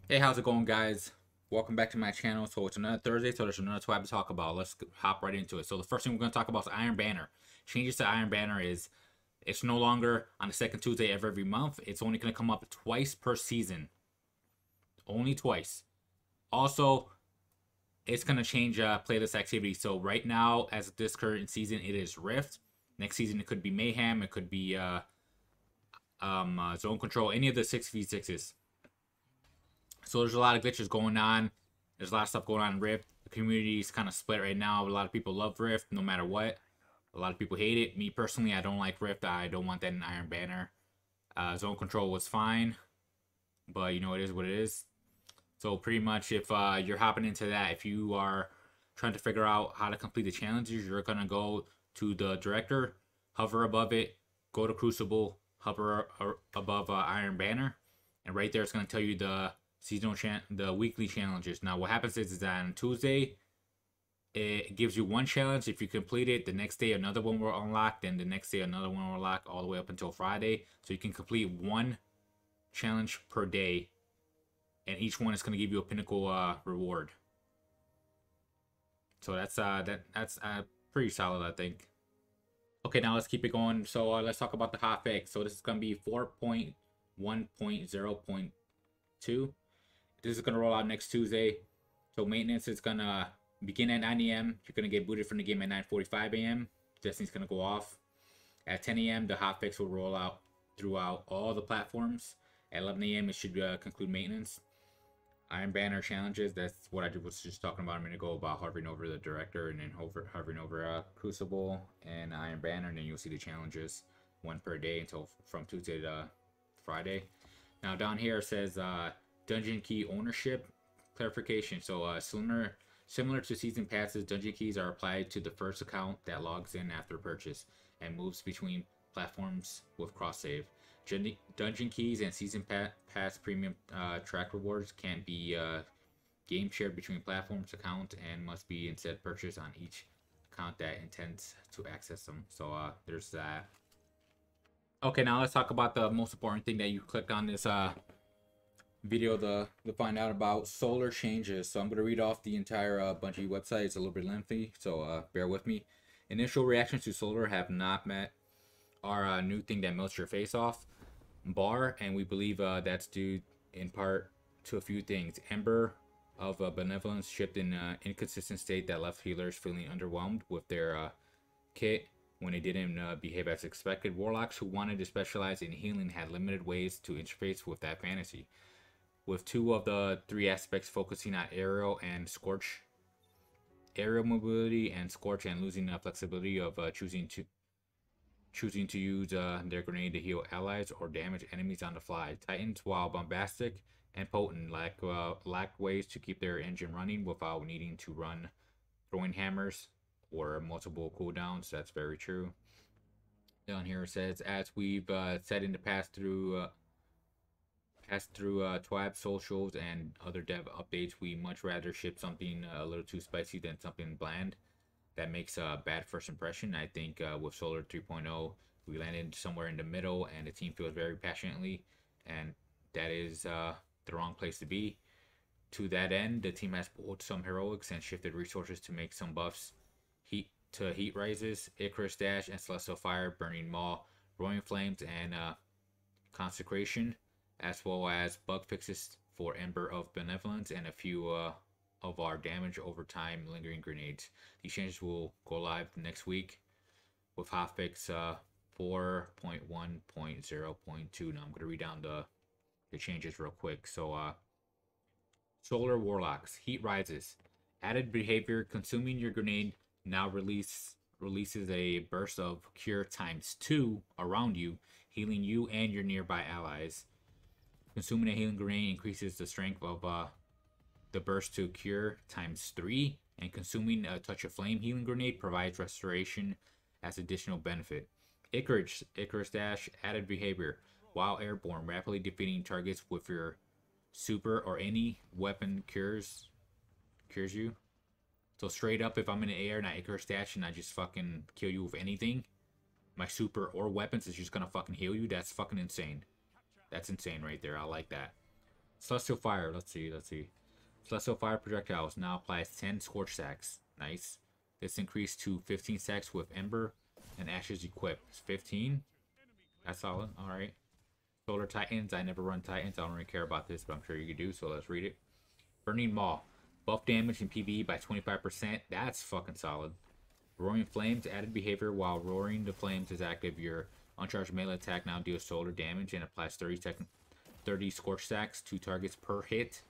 Hey, how's it going, guys? Welcome back to my channel. So it's another Thursday, so there's another Twab to talk about. Let's hop right into it. So the first thing we're going to talk about is Iron Banner. Changes to Iron Banner is it's no longer on the second Tuesday of every month. It's only going to come up twice per season. Only twice. Also, it's going to change playlist activity. So right now, as this current season, it is Rift. Next season, it could be Mayhem. It could be Zone Control. Any of the 6v6s. So there's a lot of glitches going on. There's a lot of stuff going on in Rift. The community is kind of split right now. A lot of people love Rift no matter what. A lot of people hate it. Me personally, I don't like Rift. I don't want that in Iron Banner. Zone Control was fine, but you know, it is what it is. So pretty much if you're hopping into that, if you are trying to figure out how to complete the challenges, you're going to go to the director, hover above it, go to Crucible, hover above Iron Banner, and right there it's going to tell you the the weekly challenges. Now what happens is that on Tuesday it gives you one challenge. If you complete it, the next day another one will unlock, then the next day another one will unlock, all the way up until Friday. So you can complete one challenge per day, and each one is going to give you a pinnacle reward. So that's pretty solid, I think. Okay, now let's keep it going. So let's talk about the Hotfix. So this is going to be 4.1.0.2. This is going to roll out next Tuesday. So maintenance is going to begin at 9 a.m. You're going to get booted from the game at 9:45 a.m. Destiny's going to go off. At 10 a.m., the hotfix will roll out throughout all the platforms. At 11 a.m., it should conclude maintenance. Iron Banner challenges, that's what I was just talking about a minute ago, about hovering over the director and then hovering over Crucible and Iron Banner, and then you'll see the challenges, one per day until from Tuesday to Friday. Now down here it says dungeon key ownership clarification. So similar to season passes, dungeon keys are applied to the first account that logs in after purchase and moves between platforms with cross save. Dungeon keys and season pass premium track rewards can't be game shared between platforms accounts and must be instead purchased on each account that intends to access them. So there's that. Okay, now let's talk about the most important thing that you clicked on this video to find out about solar changes. So I'm going to read off the entire Bungie website. It's a little bit lengthy, so bear with me. Initial reactions to solar have not met our new thing that melts your face off bar, and we believe that's due in part to a few things. Ember of Benevolence shipped in an inconsistent state that left healers feeling underwhelmed with their kit when it didn't behave as expected. Warlocks who wanted to specialize in healing had limited ways to interface with that fantasy, with two of the three aspects focusing on aerial mobility and scorch, and losing the flexibility of choosing to use their grenade to heal allies or damage enemies on the fly. Titans, while bombastic and potent, lacked ways to keep their engine running without needing to run throwing hammers or multiple cooldowns. That's very true. Down here it says, as we've said in the past through Twab socials and other dev updates, we much rather ship something a little too spicy than something bland that makes a bad first impression. I think with Solar 3.0, we landed somewhere in the middle, and the team feels very passionately, and that is the wrong place to be. To that end, the team has pulled some heroics and shifted resources to make some buffs heat rises, Icarus Dash, and Celestial Fire, Burning Maw, Roaring Flames, and Consecration, as well as bug fixes for Ember of Benevolence and a few of our damage over time lingering grenades. These changes will go live next week with hotfix 4.1.0.2. Now I'm going to read down the changes real quick. So Solar Warlocks, Heat Rises. Added behavior, consuming your grenade now releases a burst of cure ×2 around you, healing you and your nearby allies. Consuming a healing grenade increases the strength of the burst to cure ×3, and consuming a touch of flame healing grenade provides restoration as additional benefit. Icarus Dash, added behavior. While airborne, rapidly defeating targets with your super or any weapon cures you. So straight up, if I'm in the air and I Icarus Dash and I just fucking kill you with anything, my super or weapons is just gonna fucking heal you. That's fucking insane. That's insane right there. I like that. Celestial Fire. Let's see. Celestial Fire projectiles now applies 10 Scorch Stacks. Nice. This increased to 15 stacks with Ember and Ashes equipped. 15. That's solid. All right. Solar Titans. I never run Titans. I don't really care about this, but I'm sure you could do. So let's read it. Burning Maw. Buff damage and PvE by 25%. That's fucking solid. Roaring Flames. Added behavior while Roaring the Flames is active. Your uncharged melee attack now deals solar damage and applies 30 Scorch Stacks to targets per hit.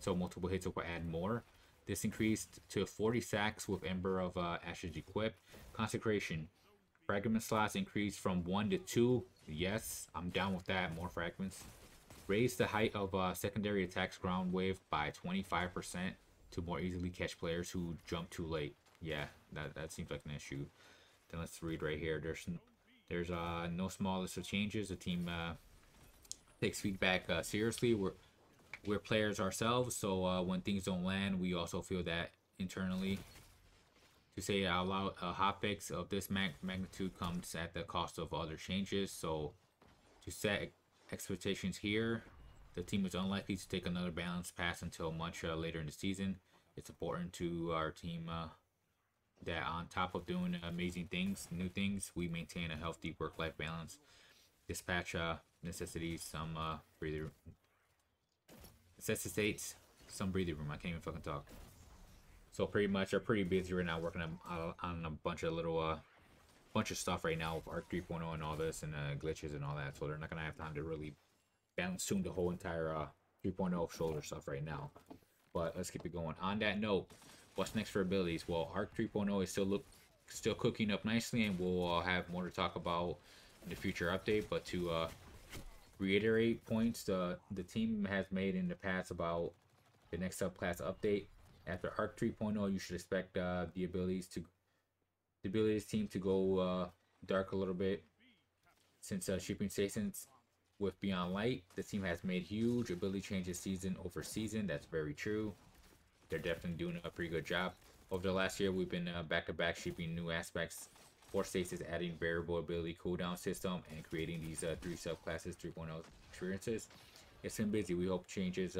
So multiple hits will add more. This increased to 40 stacks with Ember of Ashes equipped. Consecration. Fragment slots increased from 1 to 2. Yes, I'm down with that. More fragments. Raise the height of secondary attacks ground wave by 25% to more easily catch players who jump too late. Yeah, that seems like an issue. Then let's read right here. There's no small list of changes. The team takes feedback seriously. We're players ourselves, so when things don't land, we also feel that internally. To say it out loud, a hotfix of this magnitude comes at the cost of other changes. So to set expectations here, the team is unlikely to take another balanced pass until much later in the season. It's important to our team that on top of doing amazing things, new things, we maintain a healthy work-life balance. This patch necessitates some breathing room. I can't even fucking talk. So pretty much, are pretty busy right now working on a bunch of little bunch of stuff right now with Arc 3.0 and all this and glitches and all that. So they're not gonna have time to really balance tune the whole entire 3.0 shoulder stuff right now. But let's keep it going. On that note, what's next for abilities? Well, Arc 3.0 is still cooking up nicely, and we'll have more to talk about in the future update. But to reiterate points the team has made in the past about the next subclass update. After Arc 3.0, you should expect the abilities team to go dark a little bit. Since shipping stations with Beyond Light, the team has made huge ability changes season over season. That's very true. They're definitely doing a pretty good job. Over the last year, we've been back-to-back shipping new aspects for stasis, adding variable ability cooldown system, and creating these 3 subclasses 3.0 experiences. It's been busy. We hope changes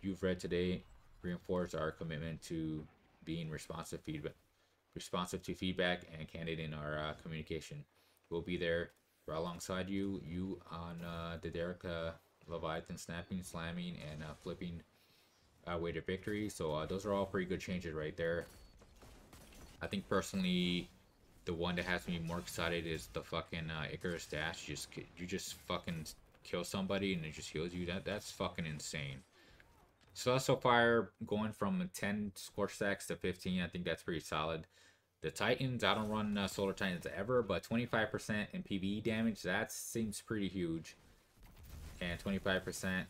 you've read today reinforce our commitment to being responsive to feedback and candid in our communication. We'll be there right alongside you on the Derek Leviathan snapping, slamming, and flipping way to victory. So those are all pretty good changes right there. I think personally, the one that has me more excited is the fucking Icarus dash. You just fucking kill somebody and it just heals you. That's fucking insane. Celestial Fire going from 10 Scorch Stacks to 15, I think that's pretty solid. The Titans, I don't run Solar Titans ever, but 25% in PvE damage, that seems pretty huge. And 25%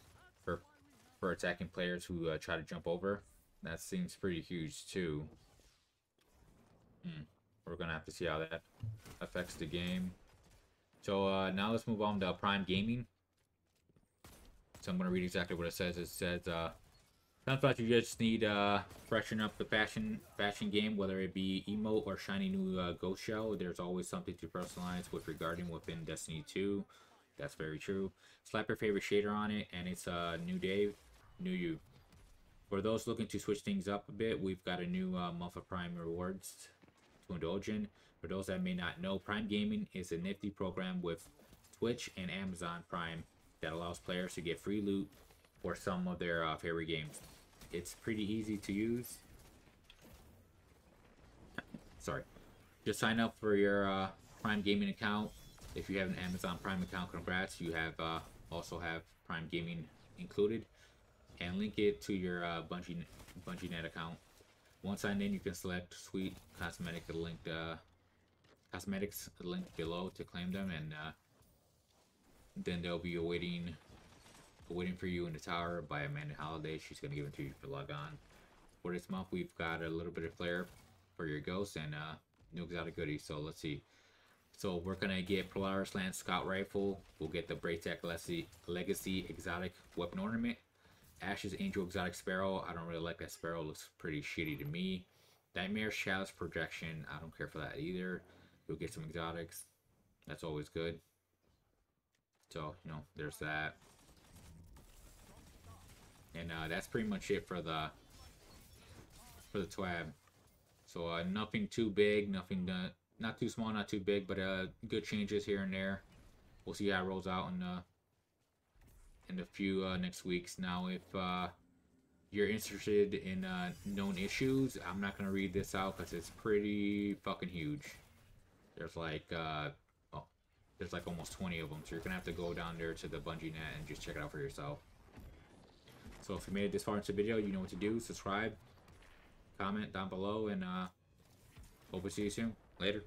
for attacking players who try to jump over, that seems pretty huge too. We're going to have to see how that affects the game. So now let's move on to Prime Gaming. So I'm going to read exactly what it says. It says, sometimes you just need freshen up the fashion game, whether it be emote or shiny new ghost shell. There's always something to personalize with regarding within Destiny 2. That's very true. Slap your favorite shader on it, and it's a new day, new you. For those looking to switch things up a bit, we've got a new month of Prime rewards to indulge in. For those that may not know, Prime Gaming is a nifty program with Twitch and Amazon Prime that allows players to get free loot for some of their favorite games. It's pretty easy to use. Sorry. Just sign up for your Prime Gaming account. If you have an Amazon Prime account, congrats. You have also have Prime Gaming included. And link it to your BungieNet account. Once signed in, you can select Sweet Cosmetics linked below to claim them, and then they'll be waiting for you in the tower by Amanda Holiday. She's gonna give it to you for log on. For this month, we've got a little bit of flair for your ghosts and new exotic goodies. So let's see. So we're gonna get Polaris Land Scout Rifle. We'll get the Braytech Legacy Exotic Weapon Ornament. Ash's Angel Exotic Sparrow. I don't really like that sparrow. It looks pretty shitty to me. Nightmare Chalice Projection. I don't care for that either. You'll get some exotics. That's always good. So, you know, there's that. And that's pretty much it for the Twab. So nothing too big, nothing not too small, not too big, but good changes here and there. We'll see how it rolls out in a few next weeks. Now, if you're interested in known issues, I'm not gonna read this out because it's pretty fucking huge. There's like there's like almost 20 of them, so you're gonna have to go down there to the Bungie net and just check it out for yourself. So if you made it this far into the video, you know what to do. Subscribe, comment down below, and hope to see you soon. Later.